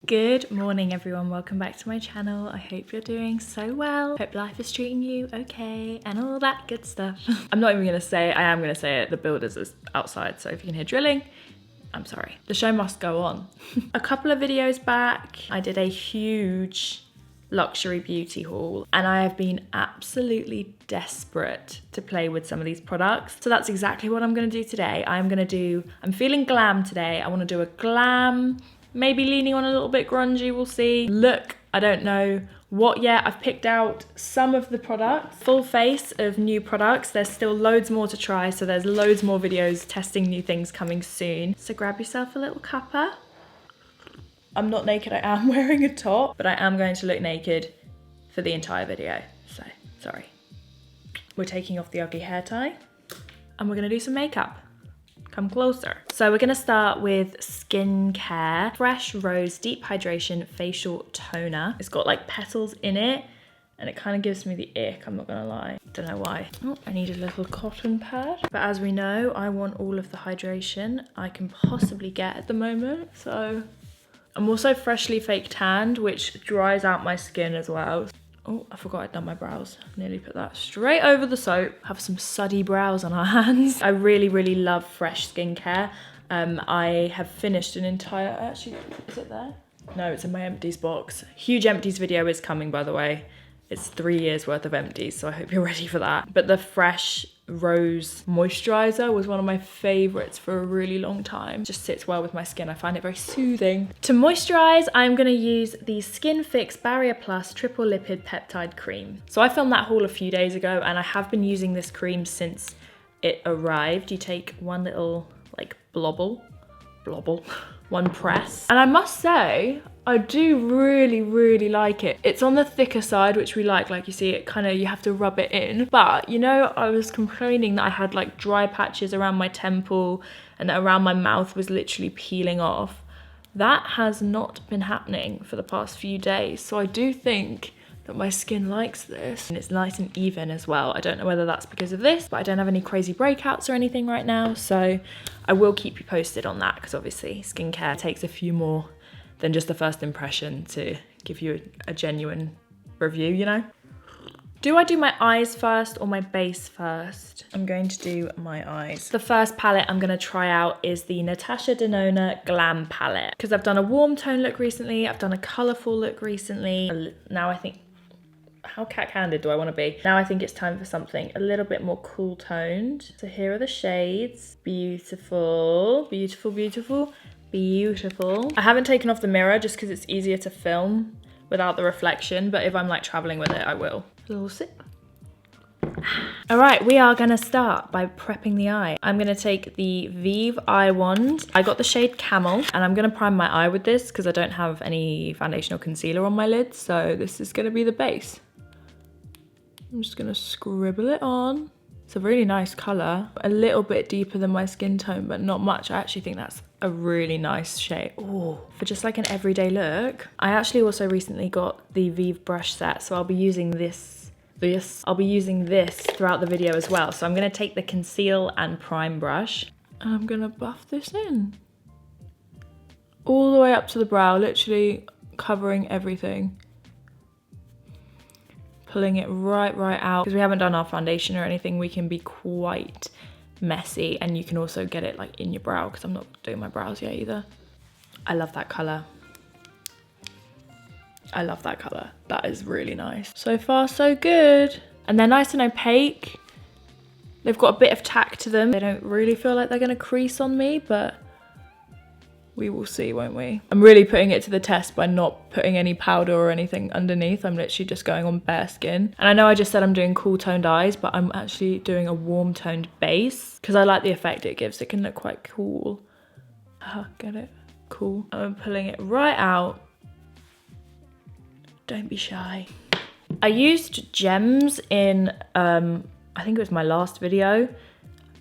Good morning everyone, welcome back to my channel. I hope you're doing so well. Hope life is treating you okay and all that good stuff. I'm not even gonna say it, I am gonna say it. The builders is outside, so if you can hear drilling, I'm sorry. The show must go on. A couple of videos back, I did a huge luxury beauty haul and I have been absolutely desperate to play with some of these products. So that's exactly what I'm gonna do today. I'm feeling glam today. I wanna do a glam, maybe leaning on a little bit grungy, we'll see. Look, I don't know what yet. I've picked out some of the products, full face of new products. There's still loads more to try, so there's loads more videos testing new things coming soon. So grab yourself a little cuppa. I'm not naked, I am wearing a top, but I am going to look naked for the entire video, so sorry. We're taking off the ugly hair tie and we're gonna do some makeup. Come closer. So we're gonna start with skincare. Fresh Rose Deep Hydration Facial Toner. It's got like petals in it and it kind of gives me the ick, I'm not gonna lie. Don't know why. Oh, I need a little cotton pad. But as we know, I want all of the hydration I can possibly get at the moment. So I'm also freshly fake tanned, which dries out my skin as well. Oh, I forgot I'd done my brows. Nearly put that straight over the soap. Have some suddy brows on our hands. I really, really love fresh skincare. I have finished an entire, actually, is it there? No, it's in my empties box. Huge empties video is coming, by the way. It's 3 years worth of empties, so I hope you're ready for that. But the Fresh Rose moisturizer was one of my favorites for a really long time. Just sits well with my skin. I find it very soothing. To moisturize, I'm gonna use the Skin Fix Barrier Plus Triple Lipid Peptide Cream. So I filmed that haul a few days ago and I have been using this cream since it arrived. You take one little like blobble, one press. And I must say, I do really, really like it. It's on the thicker side, which we like you see it kind of, you have to rub it in. But you know, I was complaining that I had like dry patches around my temple and that around my mouth was literally peeling off. That has not been happening for the past few days. So I do think that my skin likes this. And it's nice and even as well. I don't know whether that's because of this, but I don't have any crazy breakouts or anything right now. So I will keep you posted on that because obviously skincare takes a few more than just the first impression to give you a genuine review, you know? Do I do my eyes first or my base first? I'm going to do my eyes. The first palette I'm gonna try out is the Natasha Denona Glam palette because I've done a warm tone look recently, I've done a colorful look recently. Now I think, how cat-candid do I wanna be? Now I think it's time for something a little bit more cool toned. So here are the shades. Beautiful, beautiful, beautiful. Beautiful. I haven't taken off the mirror just because it's easier to film without the reflection, but if I'm like traveling with it, I will. A little sip. All right, we are gonna start by prepping the eye. I'm gonna take the Vive Eye Wand. I got the shade Camel, and I'm gonna prime my eye with this because I don't have any foundation or concealer on my lids, so this is gonna be the base. I'm just gonna scribble it on. It's a really nice color, a little bit deeper than my skin tone, but not much. I actually think that's a really nice shade. Oh, for just like an everyday look. I actually also recently got the Vive brush set, so I'll be using this throughout the video as well. So I'm gonna take the conceal and prime brush and I'm gonna buff this in. All the way up to the brow, literally covering everything. Pulling it right out. Because we haven't done our foundation or anything, we can be quite messy, and you can also get it like in your brow because I'm not doing my brows yet either. I love that color. I love that color. That is really nice. So far, so good. And they're nice and opaque. They've got a bit of tack to them. They don't really feel like they're gonna crease on me, but we will see, won't we? I'm really putting it to the test by not putting any powder or anything underneath. I'm literally just going on bare skin. And I know I just said I'm doing cool toned eyes, but I'm actually doing a warm toned base because I like the effect it gives. It can look quite cool. Get it? Cool. I'm pulling it right out. Don't be shy. I used gems in, I think it was my last video,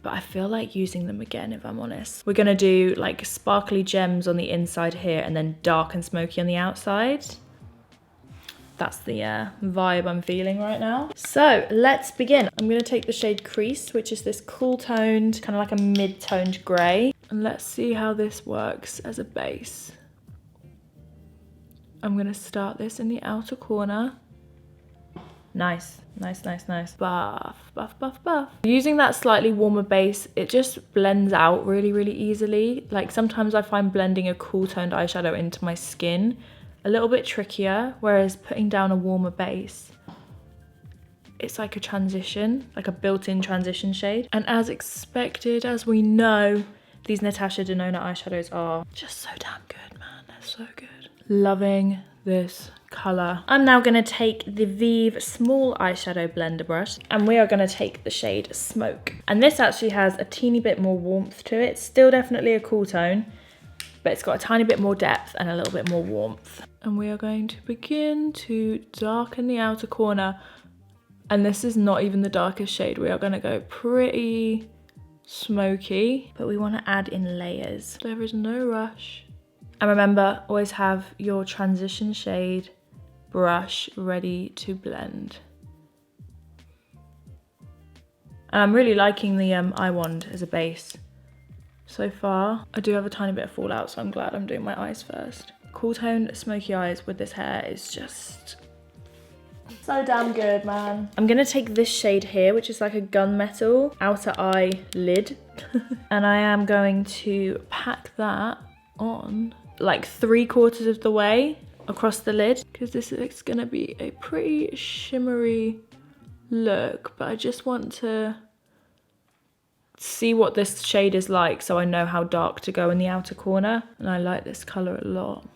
but I feel like using them again if I'm honest. We're gonna do like sparkly gems on the inside here and then dark and smoky on the outside. That's the vibe I'm feeling right now. So let's begin. I'm gonna take the shade Crease, which is this cool toned, kind of like a mid-toned gray. And let's see how this works as a base. I'm gonna start this in the outer corner. Nice, nice, nice, nice. Buff, buff, buff, buff. Using that slightly warmer base, it just blends out really, really easily. Like sometimes I find blending a cool toned eyeshadow into my skin a little bit trickier, whereas putting down a warmer base, it's like a transition, like a built-in transition shade. And as expected, as we know, these Natasha Denona eyeshadows are just so damn good, man. They're so good. Loving this colour. I'm now going to take the Vive small eyeshadow blender brush and we are going to take the shade Smoke. And this actually has a teeny bit more warmth to it. It's still definitely a cool tone, but it's got a tiny bit more depth and a little bit more warmth. And we are going to begin to darken the outer corner. And this is not even the darkest shade. We are going to go pretty smoky, but we want to add in layers. There is no rush. And remember, always have your transition shade brush ready to blend. And I'm really liking the eye wand as a base so far. I do have a tiny bit of fallout, so I'm glad I'm doing my eyes first. Cool toned smoky eyes with this hair is just so damn good, man. I'm gonna take this shade here, which is like a gunmetal outer eye lid. And I am going to pack that on like 3/4 of the way across the lid, because this is gonna be a pretty shimmery look, but I just want to see what this shade is like so I know how dark to go in the outer corner. And I like this color a lot.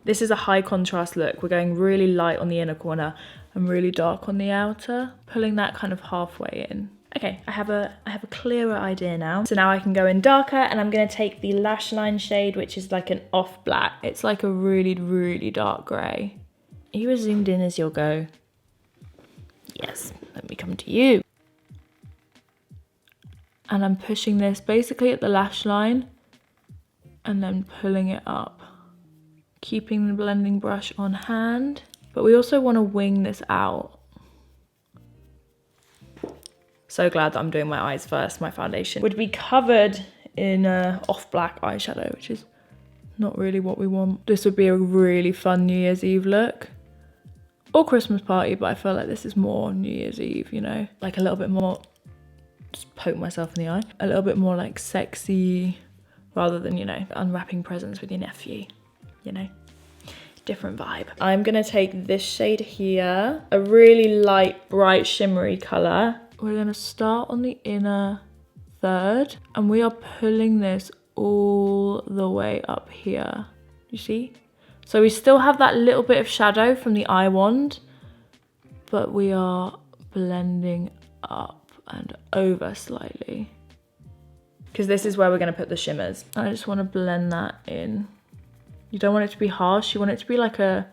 This is a high contrast look. We're going really light on the inner corner and really dark on the outer, pulling that kind of halfway in. Okay, I have a clearer idea now. So now I can go in darker, and I'm gonna take the lash line shade, which is like an off black. It's like a really, really dark gray. Are you as zoomed in as you'll go? Yes, let me come to you. And I'm pushing this basically at the lash line and then pulling it up, keeping the blending brush on hand. But we also want to wing this out. So glad that I'm doing my eyes first. My foundation would be covered in off black eyeshadow, which is not really what we want. This would be a really fun New Year's Eve look or Christmas party, but I feel like this is more New Year's Eve, you know, like a little bit more, just poke myself in the eye, a little bit more like sexy rather than, you know, unwrapping presents with your nephew, you know. Different vibe. I'm gonna take this shade here, a really light, bright, shimmery color. We're gonna start on the inner third, and we are pulling this all the way up here. You see? So we still have that little bit of shadow from the eye wand, but we are blending up and over slightly, because this is where we're gonna put the shimmers. I just wanna blend that in. You don't want it to be harsh, you want it to be like a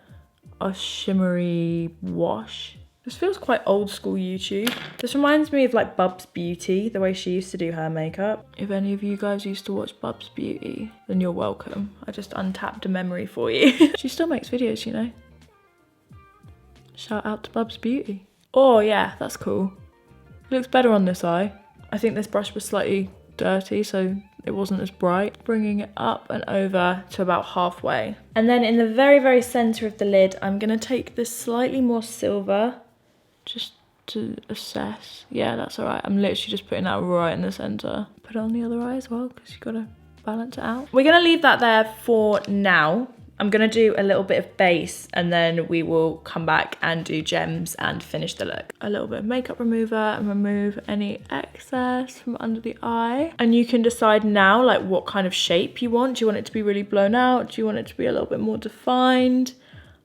shimmery wash. This feels quite old school YouTube. This reminds me of like Bubs Beauty, the way she used to do her makeup. If any of you guys used to watch Bubs Beauty, then you're welcome. I just untapped a memory for you. She still makes videos, you know. Shout out to Bubs Beauty. Oh yeah, that's cool. It looks better on this eye. I think this brush was slightly dirty, so it wasn't as bright. Bringing it up and over to about halfway. And then in the very, very center of the lid, I'm gonna take this slightly more silver just to assess. Yeah, that's all right. I'm literally just putting that right in the center. Put it on the other eye as well, because you gotta balance it out. We're gonna leave that there for now. I'm gonna do a little bit of base, and then we will come back and do gems and finish the look. A little bit of makeup remover and remove any excess from under the eye. And you can decide now like what kind of shape you want. Do you want it to be really blown out? Do you want it to be a little bit more defined?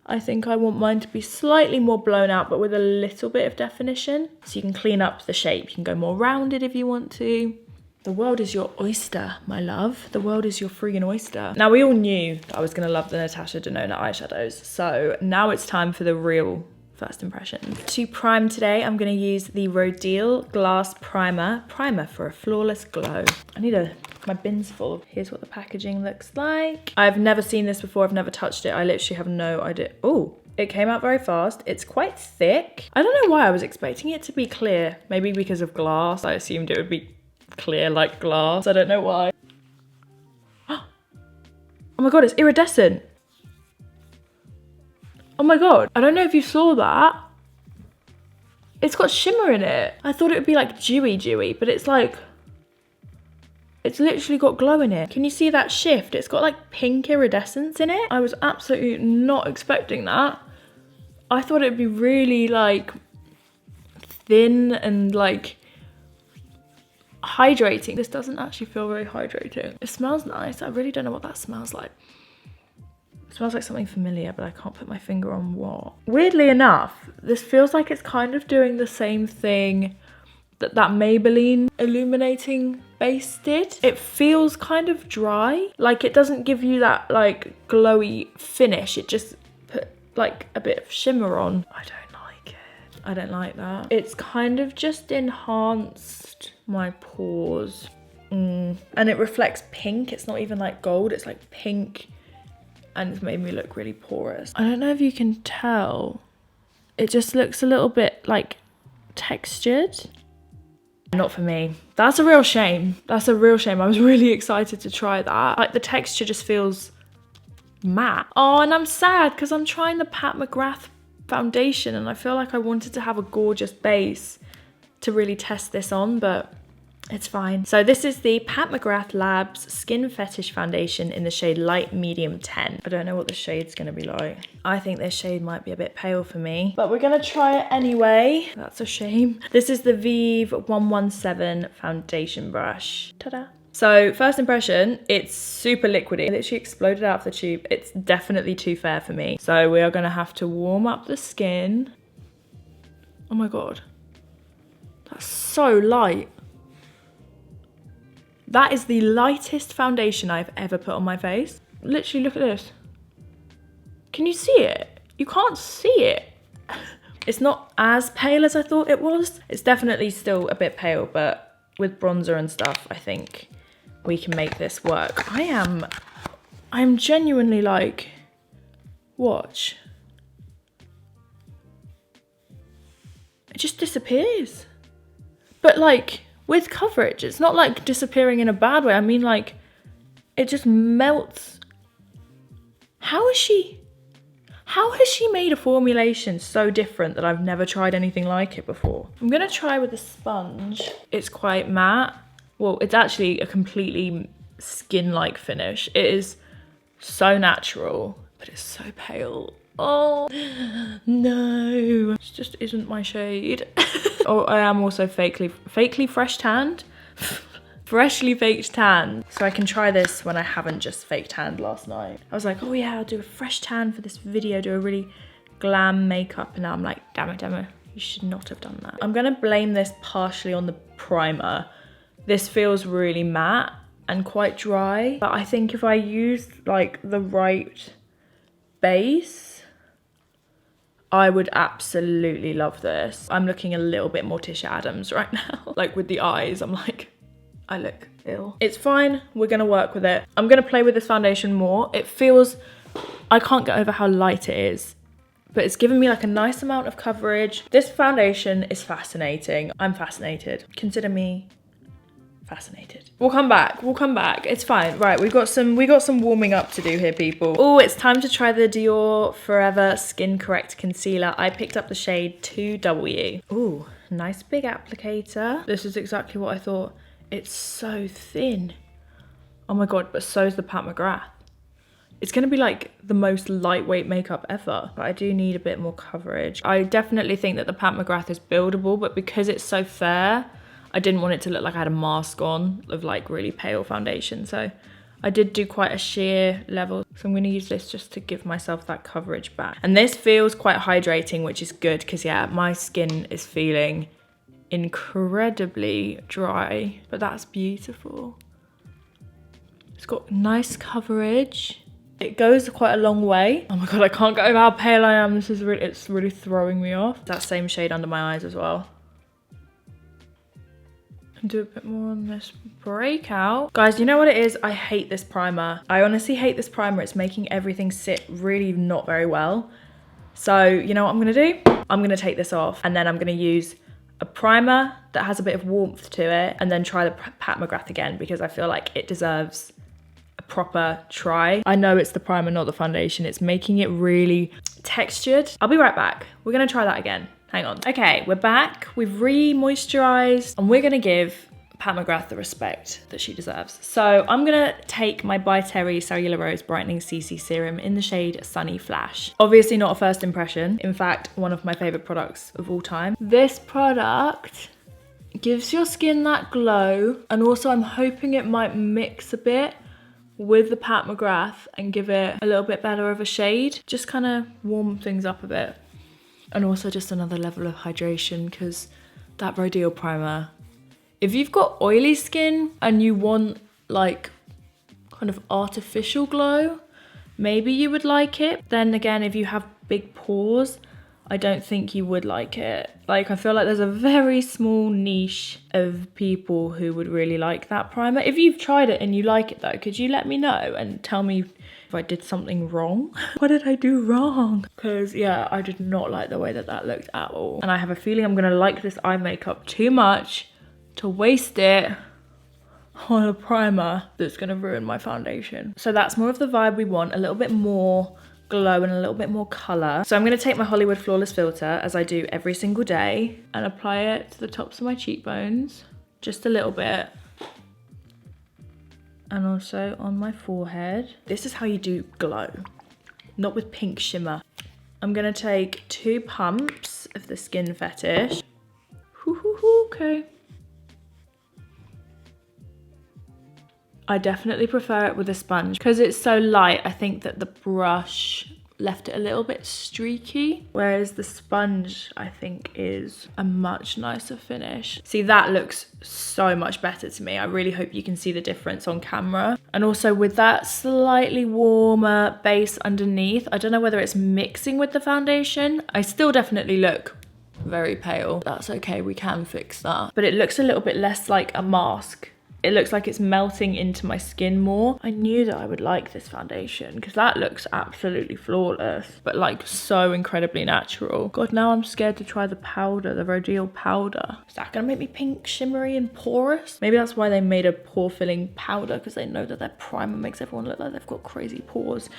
I think I want mine to be slightly more blown out, but with a little bit of definition. So you can clean up the shape. You can go more rounded if you want to. The world is your oyster, my love. The world is your friggin' oyster. Now, we all knew that I was gonna love the Natasha Denona eyeshadows, so now it's time for the real first impressions. To prime today, I'm gonna use the Rodil Glass Primer for a flawless glow. I need my bin's full. Here's what the packaging looks like. I've never seen this before, I've never touched it. I literally have no idea. Oh, it came out very fast. It's quite thick. I don't know why I was expecting it to be clear. Maybe because of glass, I assumed it would be clear like glass. I don't know why. Oh my god, it's iridescent. Oh my God, I don't know if you saw that. It's got shimmer in it. I thought it would be like dewy, but it's like, it's literally got glow in it. Can you see that shift? It's got like pink iridescence in it. I was absolutely not expecting that. I thought it'd be really like thin and like hydrating. This doesn't actually feel very hydrating. It smells nice. I really don't know what that smells like. It smells like something familiar, but I can't put my finger on what. Weirdly enough, this feels like it's kind of doing the same thing that Maybelline illuminating base did. It feels kind of dry. Like it doesn't give you that like glowy finish. It just put like a bit of shimmer on. I don't like it. I don't like that. It's kind of just enhanced my pores. And it reflects pink. It's not even like gold. It's like pink. And it's made me look really porous. I don't know if you can tell. It just looks a little bit like textured. Not for me. That's a real shame. That's a real shame. I was really excited to try that. Like the texture just feels matte. Oh, and I'm sad because I'm trying the Pat McGrath foundation and I feel like I wanted to have a gorgeous base to really test this on, but it's fine. So this is the Pat McGrath Labs Skin Fetish Foundation in the shade Light Medium 10. I don't know what the shade's gonna be like. I think this shade might be a bit pale for me, but we're gonna try it anyway. That's a shame. This is the Vive 117 foundation brush. Ta-da. So first impression, it's super liquidy. It literally exploded out of the tube. It's definitely too fair for me. So we are gonna have to warm up the skin. Oh my God. That's so light. That is the lightest foundation I've ever put on my face. Literally, look at this. Can you see it? You can't see it. It's not as pale as I thought it was. It's definitely still a bit pale, but with bronzer and stuff, I think we can make this work. I'm genuinely like, watch. It just disappears. But like, with coverage, it's not like disappearing in a bad way. I mean, like, it just melts. How has she made a formulation so different that I've never tried anything like it before? I'm gonna try with a sponge. It's quite matte. Well, it's actually a completely skin-like finish. It is so natural, but it's so pale. Oh, no. It just isn't my shade. Oh, I am also fakely fresh tanned. Freshly faked tan. So I can try this when I haven't just fake tanned last night. I was like, oh yeah, I'll do a fresh tan for this video, do a really glam makeup. And now I'm like, damn it, you should not have done that. I'm gonna blame this partially on the primer. This feels really matte and quite dry. But I think if I used like the right base, I would absolutely love this. I'm looking a little bit more Tisha Adams right now. Like with the eyes, I'm like, I look ill. It's fine, we're gonna work with it. I'm gonna play with this foundation more. It feels, I can't get over how light it is, but it's given me like a nice amount of coverage. This foundation is fascinating. I'm fascinated. Consider me fascinated. We'll come back, it's fine. Right, we got some warming up to do here, people. Oh, it's time to try the Dior Forever Skin Correct Concealer. I picked up the shade 2W. Ooh, nice big applicator. This is exactly what I thought. It's so thin. Oh my God, but so is the Pat McGrath. It's gonna be like the most lightweight makeup ever, but I do need a bit more coverage. I definitely think that the Pat McGrath is buildable, but because it's so fair, I didn't want it to look like I had a mask on of like really pale foundation. So I did do quite a sheer level. So I'm gonna use this just to give myself that coverage back. And this feels quite hydrating, which is good because yeah, my skin is feeling incredibly dry, but that's beautiful. It's got nice coverage. It goes quite a long way. Oh my God, I can't get over how pale I am. It's really throwing me off. That same shade under my eyes as well. Do a bit more on this breakout. Guys, you know what it is? I hate this primer. I honestly hate this primer. It's making everything sit really not very well. So you know what I'm gonna do? I'm gonna take this off and then I'm gonna use a primer that has a bit of warmth to it and then try the Pat McGrath again because I feel like it deserves a proper try. I know it's the primer, not the foundation. It's making it really textured. I'll be right back. We're gonna try that again. Hang on. Okay, we're back. We've re-moisturized and we're gonna give Pat McGrath the respect that she deserves. So I'm gonna take my By Terry Cellular Rose Brightening CC Serum in the shade Sunny Flash. Obviously not a first impression. In fact, one of my favorite products of all time. This product gives your skin that glow, and also I'm hoping it might mix a bit with the Pat McGrath and give it a little bit better of a shade. Just kind of warm things up a bit. And also just another level of hydration, because that Rodial primer, if you've got oily skin and you want like kind of artificial glow, maybe you would like it. Then again, if you have big pores, I don't think you would like it. Like, I feel like there's a very small niche of people who would really like that primer. If you've tried it and you like it though, could you let me know and tell me if I did something wrong? What did I do wrong? Because yeah, I did not like the way that that looked at all. And I have a feeling I'm gonna like this eye makeup too much to waste it on a primer that's gonna ruin my foundation. So that's more of the vibe we want, a little bit more glow and a little bit more color. So I'm gonna take my Hollywood Flawless filter, as I do every single day, and apply it to the tops of my cheekbones, just a little bit. And also on my forehead. This is how you do glow, not with pink shimmer. I'm gonna take 2 pumps of the Skin Fetish. Okay. I definitely prefer it with a sponge because it's so light. I think that the brush left it a little bit streaky, whereas the sponge I think is a much nicer finish. See, that looks so much better to me. I really hope you can see the difference on camera. And also with that slightly warmer base underneath, I don't know whether it's mixing with the foundation. I still definitely look very pale. That's okay, we can fix that. But it looks a little bit less like a mask. It looks like it's melting into my skin more. I knew that I would like this foundation because that looks absolutely flawless, but like so incredibly natural. God, now I'm scared to try the powder, the Rodial powder. Is that gonna make me pink, shimmery and porous? Maybe that's why they made a pore filling powder, because they know that their primer makes everyone look like they've got crazy pores.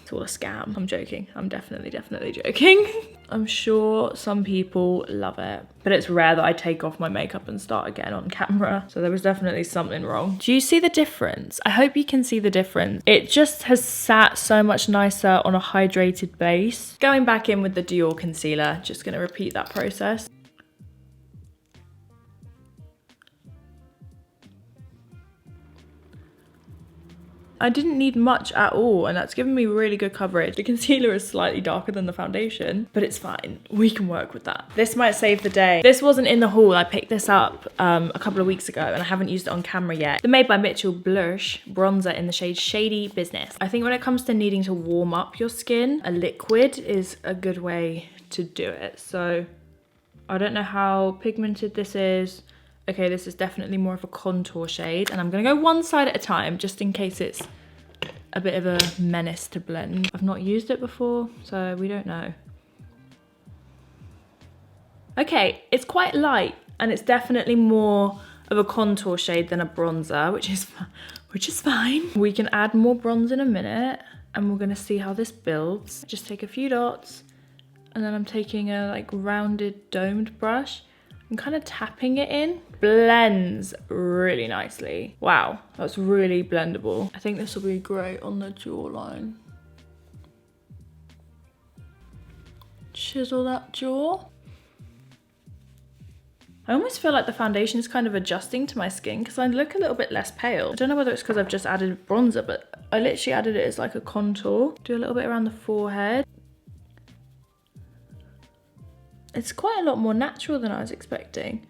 It's all a scam. I'm joking. I'm definitely joking. I'm sure some people love it, but it's rare that I take off my makeup and start again on camera. So there was definitely something wrong. Do you see the difference? I hope you can see the difference. It just has sat so much nicer on a hydrated base. Going back in with the Dior concealer, just gonna repeat that process. I didn't need much at all, and that's given me really good coverage. The concealer is slightly darker than the foundation, but it's fine. We can work with that. This might save the day. This wasn't in the haul. I picked this up a couple of weeks ago, and I haven't used it on camera yet. The Made by Mitchell Blush Bronzer in the shade Shady Business. I think when it comes to needing to warm up your skin, a liquid is a good way to do it. So I don't know how pigmented this is. Okay, this is definitely more of a contour shade, and I'm gonna go one side at a time just in case it's a bit of a menace to blend. I've not used it before, so we don't know. Okay, it's quite light, and it's definitely more of a contour shade than a bronzer, which is fine. We can add more bronze in a minute, and we're gonna see how this builds. Just take a few dots, and then I'm taking a like rounded domed brush. I'm kind of tapping it in. Blends really nicely. Wow, that's really blendable. I think this will be great on the jawline. Chisel that jaw. I almost feel like the foundation is kind of adjusting to my skin because I look a little bit less pale. I don't know whether it's because I've just added bronzer, but I literally added it as like a contour. Do a little bit around the forehead. It's quite a lot more natural than I was expecting.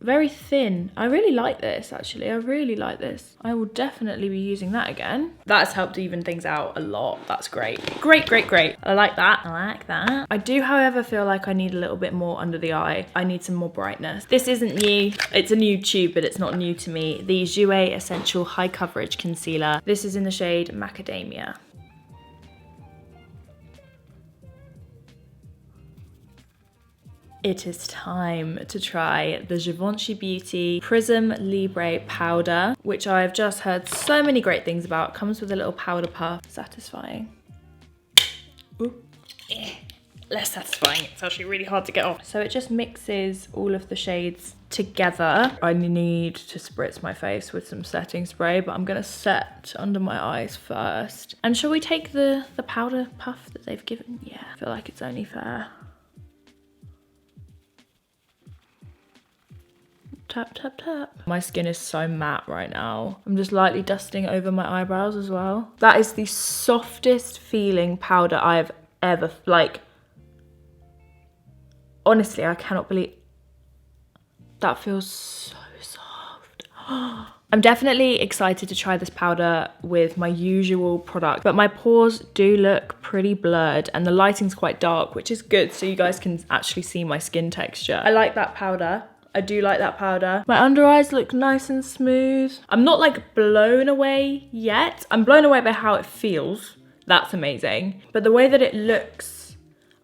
Very thin. I really like this, actually. I really like this. I will definitely be using that again. That's helped even things out a lot. That's great. Great, great, great. I like that. I like that. I do, however, feel like I need a little bit more under the eye. I need some more brightness. This isn't new. It's a new tube, but it's not new to me. The Jouer Essential High Coverage Concealer. This is in the shade Macadamia. It is time to try the Givenchy Beauty Prism Libre powder, which I've just heard so many great things about. It comes with a little powder puff. Satisfying. Ooh. Less satisfying. It's actually really hard to get off. So it just mixes all of the shades together. I need to spritz my face with some setting spray, but I'm gonna set under my eyes first. And shall we take the powder puff that they've given? Yeah, I feel like it's only fair. Tap, tap, tap. My skin is so matte right now. I'm just lightly dusting over my eyebrows as well. That is the softest feeling powder I have ever, like, honestly, I cannot believe, that feels so soft. I'm definitely excited to try this powder with my usual product, but my pores do look pretty blurred and the lighting's quite dark, which is good so you guys can actually see my skin texture. I like that powder. I do like that powder. My under eyes look nice and smooth. I'm not like blown away yet. I'm blown away by how it feels. That's amazing. But the way that it looks,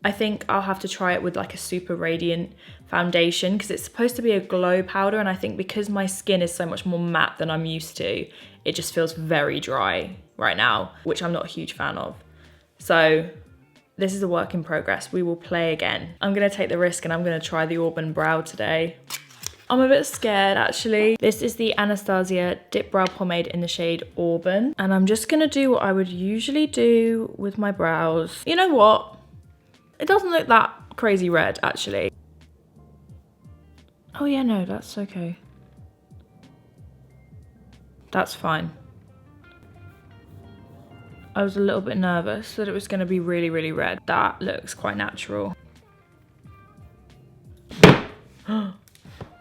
I think I'll have to try it with like a super radiant foundation because it's supposed to be a glow powder, and I think because my skin is so much more matte than I'm used to, it just feels very dry right now, which I'm not a huge fan of. So this is a work in progress. We will play again. I'm gonna take the risk and I'm gonna try the Auburn Brow today. I'm a bit scared actually. This is the Anastasia Dip Brow Pomade in the shade Auburn. And I'm just gonna do what I would usually do with my brows. You know what? It doesn't look that crazy red actually. Oh yeah, no, that's okay. That's fine. I was a little bit nervous that it was gonna be really, really red. That looks quite natural.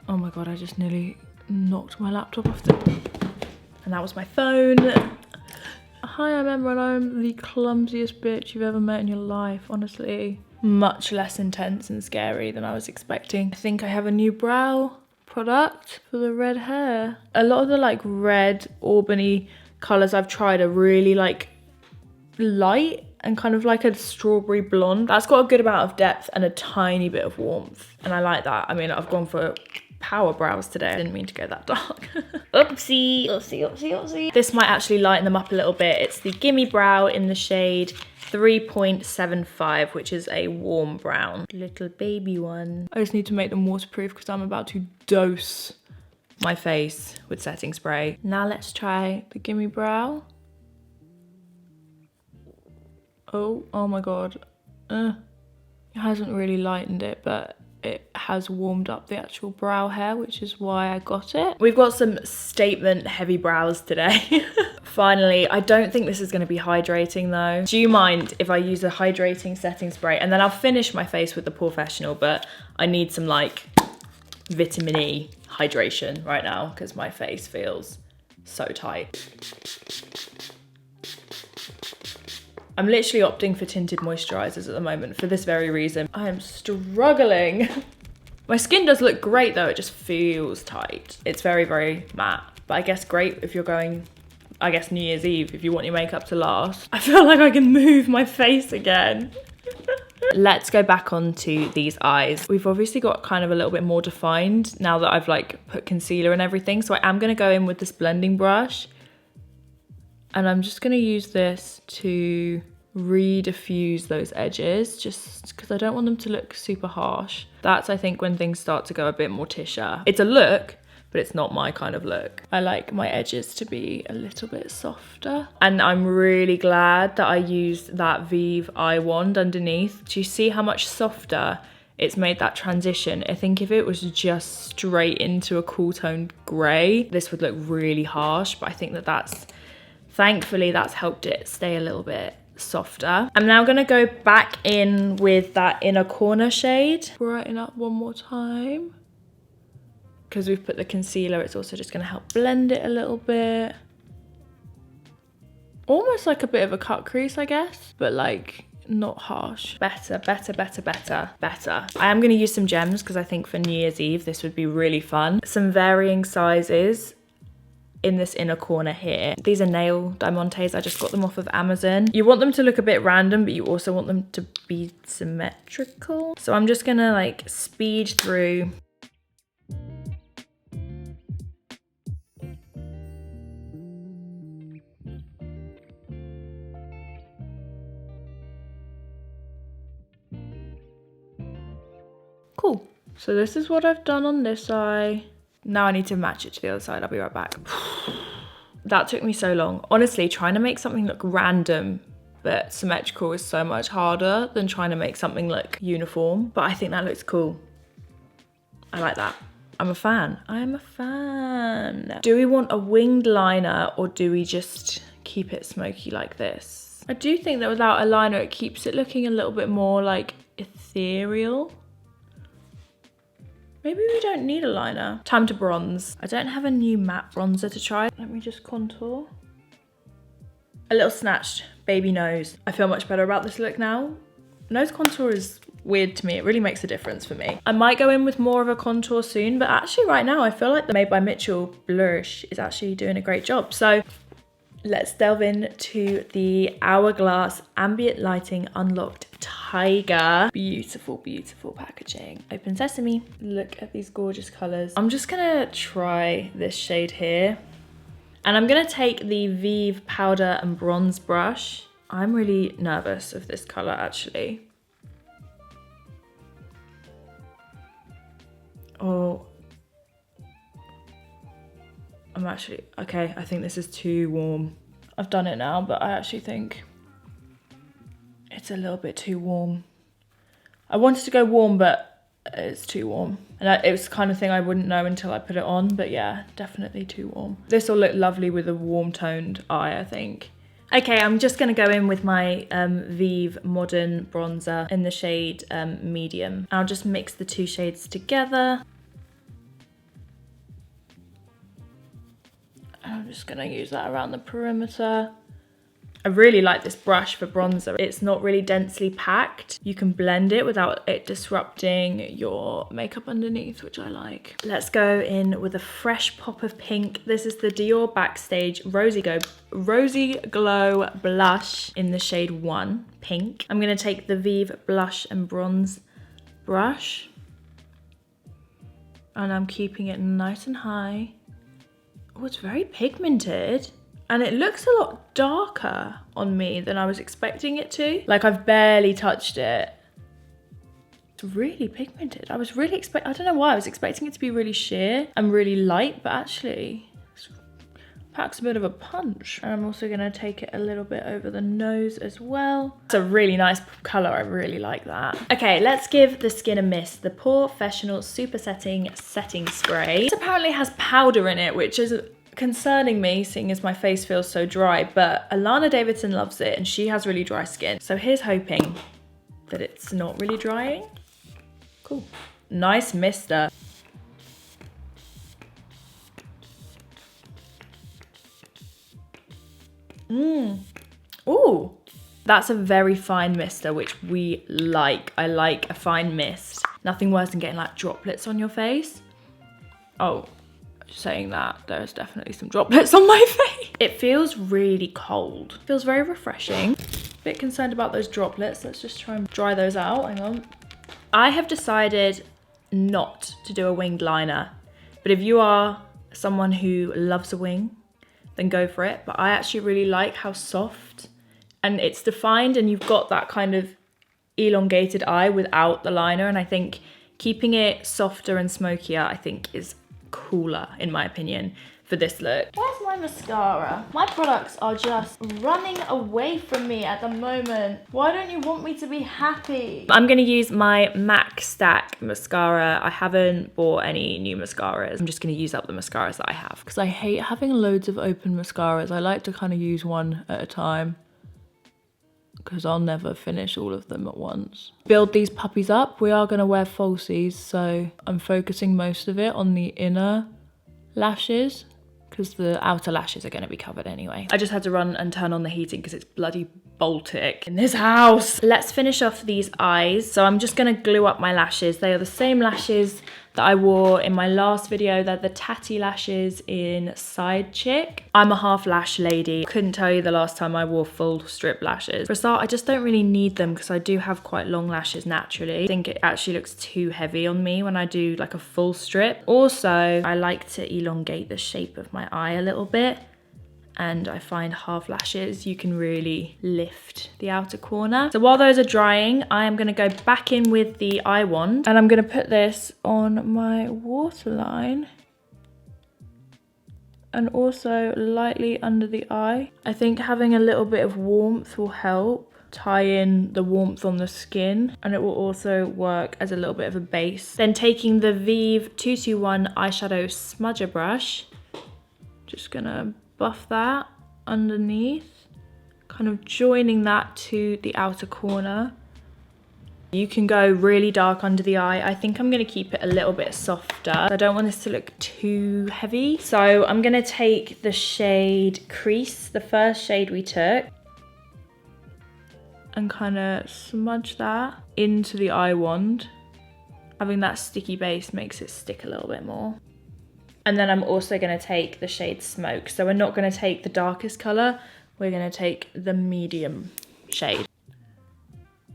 Oh my God, I just nearly knocked my laptop off and that was my phone. Hi, I'm Emma and I'm the clumsiest bitch you've ever met in your life, honestly. Much less intense and scary than I was expecting. I think I have a new brow product for the red hair. A lot of the like red auburny colors I've tried are really like light and kind of like a strawberry blonde. That's got a good amount of depth and a tiny bit of warmth. And I like that. I mean, I've gone for power brows today. I didn't mean to go that dark. Oopsie, oopsie, oopsie, oopsie. This might actually lighten them up a little bit. It's the Gimme Brow in the shade 3.75, which is a warm brown. Little baby one. I just need to make them waterproof because I'm about to dose my face with setting spray. Now let's try the Gimme Brow. Oh my God. It hasn't really lightened it, but it has warmed up the actual brow hair, which is why I got it. We've got some statement heavy brows today. Finally, I don't think this is gonna be hydrating though. Do you mind if I use a hydrating setting spray? And then I'll finish my face with the Professional, but I need some like vitamin E hydration right now because my face feels so tight. I'm literally opting for tinted moisturizers at the moment for this very reason. I am struggling. My skin does look great though, it just feels tight. It's very, very matte, but I guess great if you're going, I guess New Year's Eve, if you want your makeup to last. I feel like I can move my face again. Let's go back onto these eyes. We've obviously got kind of a little bit more defined now that I've like put concealer and everything. So I am gonna go in with this blending brush. And I'm just gonna use this to re-diffuse those edges just because I don't want them to look super harsh. That's, I think, when things start to go a bit morticia. It's a look, but it's not my kind of look. I like my edges to be a little bit softer. And I'm really glad that I used that Vive eye wand underneath. Do you see how much softer it's made that transition? I think if it was just straight into a cool toned grey, this would look really harsh, but I think that thankfully that's helped it stay a little bit softer. I'm now gonna go back in with that inner corner shade. Brighten up one more time. Because we've put the concealer, it's also just gonna help blend it a little bit. Almost like a bit of a cut crease, I guess, but like not harsh. Better, better, better, better, better. I am gonna use some gems because I think for New Year's Eve, this would be really fun. Some varying sizes. in this inner corner here. These are nail diamantes. I just got them off of Amazon. You want them to look a bit random, but you also want them to be symmetrical. So I'm just gonna like speed through. Cool. So this is what I've done on this eye. Now I need to match it to the other side. I'll be right back. That took me so long. Honestly, trying to make something look random but symmetrical is so much harder than trying to make something look uniform. But I think that looks cool. I like that. I'm a fan. I'm a fan. Do we want a winged liner or do we just keep it smoky like this? I do think that without a liner, it keeps it looking a little bit more like ethereal. Maybe we don't need a liner. Time to bronze. I don't have a new matte bronzer to try. Let me just contour. A little snatched baby nose. I feel much better about this look now. Nose contour is weird to me. It really makes a difference for me. I might go in with more of a contour soon, but actually right now I feel like the Made by Mitchell blush is actually doing a great job. So let's delve into the Hourglass Ambient Lighting Unlocked Tiger. Beautiful, beautiful packaging. Open sesame. Look at these gorgeous colors. I'm just gonna try this shade here. And I'm gonna take the Vive powder and bronze brush. I'm really nervous of this color actually. Oh. I'm actually, okay, I think this is too warm. I've done it now, but I actually think it's a little bit too warm. I wanted to go warm, but it's too warm. And it was the kind of thing I wouldn't know until I put it on, but yeah, definitely too warm. This will look lovely with a warm toned eye, I think. Okay, I'm just gonna go in with my Vive Modern Bronzer in the shade Medium. I'll just mix the two shades together. I'm just gonna use that around the perimeter. I really like this brush for bronzer. It's not really densely packed. You can blend it without it disrupting your makeup underneath, which I like. Let's go in with a fresh pop of pink. This is the Dior Backstage Rosy Glow Blush in the shade 1, pink. I'm gonna take the Vive Blush and Bronze brush. And I'm keeping it nice and high. Oh, it's very pigmented. And it looks a lot darker on me than I was expecting it to. Like I've barely touched it. It's really pigmented. I don't know why, I was expecting it to be really sheer and really light, but actually it packs a bit of a punch. And I'm also gonna take it a little bit over the nose as well. It's a really nice color, I really like that. Okay, let's give the skin a miss. The Professional Super Setting Spray. This apparently has powder in it, which is concerning me, seeing as my face feels so dry, but Alana Davidson loves it and she has really dry skin. So here's hoping that it's not really drying. Cool. Nice mister. Ooh. That's a very fine mister, which we like. I like a fine mist. Nothing worse than getting like droplets on your face. Oh. Saying that, there's definitely some droplets on my face. It feels really cold. Feels very refreshing. Bit concerned about those droplets. Let's just try and dry those out. Hang on. I have decided not to do a winged liner, but if you are someone who loves a wing, then go for it. But I actually really like how soft and it's defined, and you've got that kind of elongated eye without the liner. And I think keeping it softer and smokier, I think is cooler in my opinion for this look. Where's my mascara? My products are just running away from me at the moment. Why don't you want me to be happy? I'm gonna use my MAC Stack mascara. I haven't bought any new mascaras. I'm just gonna use up the mascaras that I have because I hate having loads of open mascaras. I like to kind of use one at a time because I'll never finish all of them at once. Build these puppies up. We are gonna wear falsies, so I'm focusing most of it on the inner lashes because the outer lashes are gonna be covered anyway. I just had to run and turn on the heating because it's bloody Baltic in this house. Let's finish off these eyes. So I'm just gonna glue up my lashes. They are the same lashes that I wore in my last video. They're the tatty lashes in Side Chick. I'm a half lash lady. Couldn't tell you the last time I wore full strip lashes. For a start, I just don't really need them because I do have quite long lashes naturally. I think it actually looks too heavy on me when I do like a full strip. Also, I like to elongate the shape of my eye a little bit. And I find half lashes, you can really lift the outer corner. So while those are drying, I am gonna go back in with the eye wand and I'm gonna put this on my waterline and also lightly under the eye. I think having a little bit of warmth will help tie in the warmth on the skin, and it will also work as a little bit of a base. Then taking the Vive 221 eyeshadow smudger brush, just gonna buff that underneath, kind of joining that to the outer corner. You can go really dark under the eye. I think I'm gonna keep it a little bit softer. I don't want this to look too heavy. So I'm gonna take the shade Crease, the first shade we took, and kind of smudge that into the eye wand. Having that sticky base makes it stick a little bit more. And then I'm also gonna take the shade Smoke. So we're not gonna take the darkest color, we're gonna take the medium shade.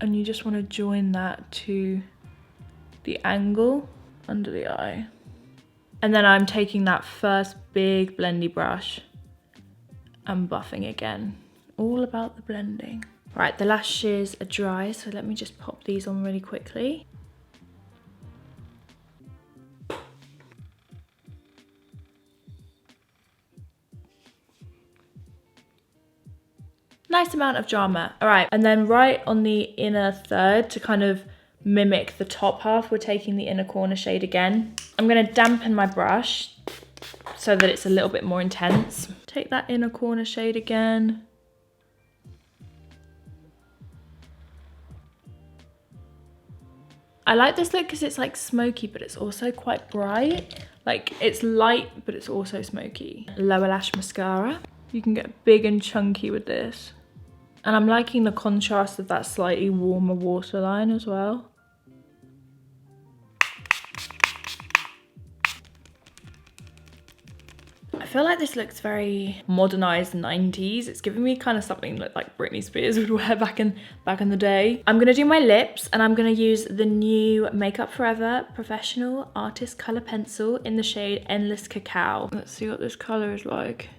And you just wanna join that to the angle under the eye. And then I'm taking that first big blendy brush and buffing again. All about the blending. Right, the lashes are dry, so let me just pop these on really quickly. Nice amount of drama. All right, and then right on the inner third to kind of mimic the top half, we're taking the inner corner shade again. I'm gonna dampen my brush so that it's a little bit more intense. Take that inner corner shade again. I like this look because it's like smoky, but it's also quite bright. Like it's light, but it's also smoky. Lower lash mascara. You can get big and chunky with this. And I'm liking the contrast of that slightly warmer waterline as well. I feel like this looks very modernized 90s. It's giving me kind of something that like Britney Spears would wear back in the day. I'm gonna do my lips and I'm gonna use the new Makeup Forever Professional Artist Color Pencil in the shade Endless Cacao. Let's see what this color is like.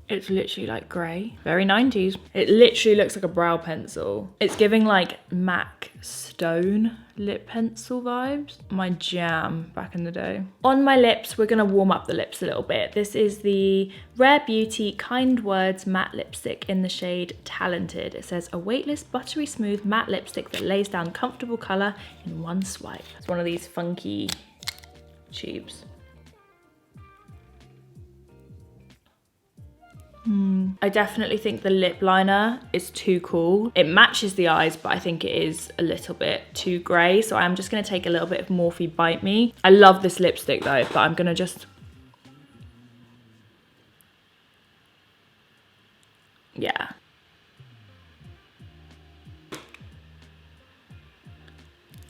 It's literally like grey, very 90s. It literally looks like a brow pencil. It's giving like MAC Stone lip pencil vibes. My jam back in the day. On my lips, we're gonna warm up the lips a little bit. This is the Rare Beauty Kind Words matte lipstick in the shade Talented. It says a weightless, buttery smooth matte lipstick that lays down comfortable color in one swipe. It's one of these funky tubes. I definitely think the lip liner is too cool. It matches the eyes, but I think it is a little bit too grey. So I'm just gonna take a little bit of Morphe Bite Me. I love this lipstick though, but I'm gonna just, yeah.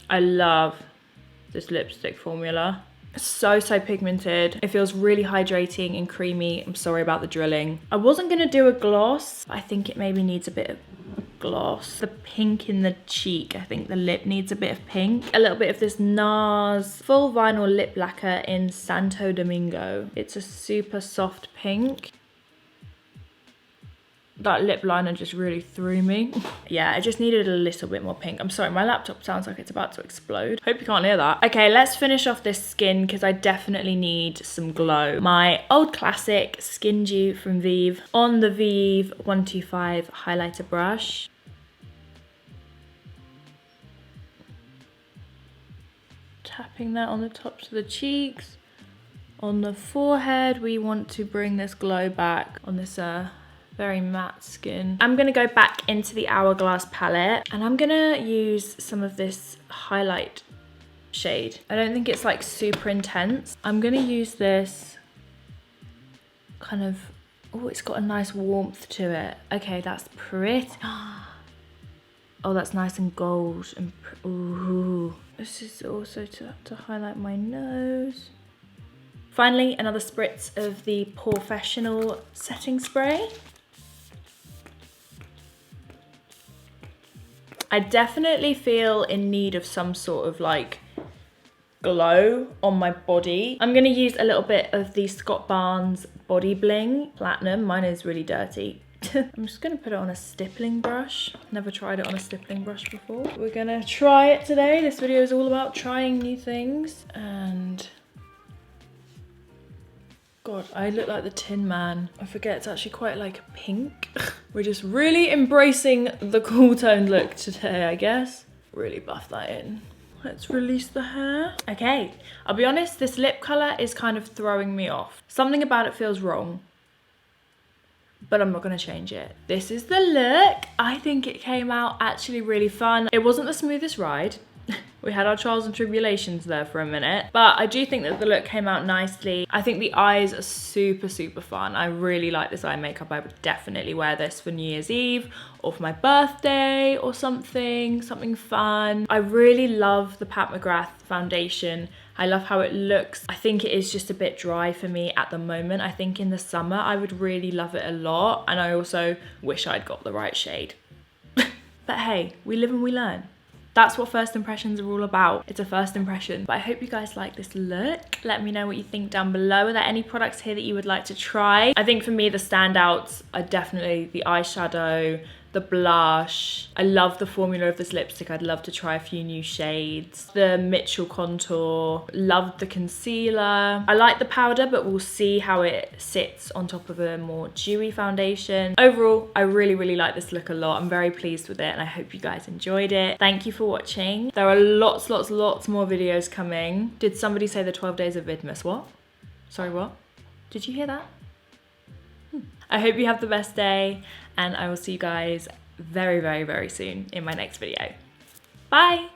I love this lipstick formula. So pigmented. It feels really hydrating and creamy. I'm sorry about the drilling. I wasn't gonna do a gloss. I think it maybe needs a bit of gloss. The pink in the cheek. I think the lip needs a bit of pink. A little bit of this NARS full vinyl lip lacquer in Santo Domingo. It's a super soft pink. That lip liner just really threw me. Yeah, I just needed a little bit more pink. I'm sorry, my laptop sounds like it's about to explode. Hope you can't hear that. Okay, let's finish off this skin because I definitely need some glow. My old classic Skin Dew from Vive on the Vive 125 highlighter brush. Tapping that on the tops of the cheeks. On the forehead, we want to bring this glow back on this very matte skin. I'm gonna go back into the Hourglass palette and I'm gonna use some of this highlight shade. I don't think it's like super intense. I'm gonna use this kind of, oh, it's got a nice warmth to it. Okay, that's pretty. Oh, that's nice and gold and ooh. This is also to highlight my nose. Finally, another spritz of the Professional setting spray. I definitely feel in need of some sort of like glow on my body. I'm gonna use a little bit of the Scott Barnes Body Bling Platinum. Mine is really dirty. I'm just gonna put it on a stippling brush. Never tried it on a stippling brush before. We're gonna try it today. This video is all about trying new things. And God, I look like the Tin Man. I forget it's actually quite like pink. We're just really embracing the cool toned look today, I guess. Really buff that in. Let's release the hair. Okay, I'll be honest, this lip color is kind of throwing me off. Something about it feels wrong, but I'm not gonna change it. This is the look. I think it came out actually really fun. It wasn't the smoothest ride. We had our trials and tribulations there for a minute, but I do think that the look came out nicely. I think the eyes are super, super fun. I really like this eye makeup. I would definitely wear this for New Year's Eve or for my birthday or something fun. I really love the Pat McGrath foundation. I love how it looks. I think it is just a bit dry for me at the moment. I think in the summer, I would really love it a lot. And I also wish I'd got the right shade. But hey, we live and we learn. That's what first impressions are all about. It's a first impression. But I hope you guys like this look. Let me know what you think down below. Are there any products here that you would like to try? I think for me, the standouts are definitely the eyeshadow, the blush. I love the formula of this lipstick. I'd love to try a few new shades. The Mitchell contour. Loved the concealer. I like the powder, but we'll see how it sits on top of a more dewy foundation. Overall, I really, really like this look a lot. I'm very pleased with it, and I hope you guys enjoyed it. Thank you for watching. There are lots more videos coming. Did somebody say the 12 days of Vidmas? What? Sorry, what? Did you hear that? I hope you have the best day, and I will see you guys very, very, very soon in my next video. Bye!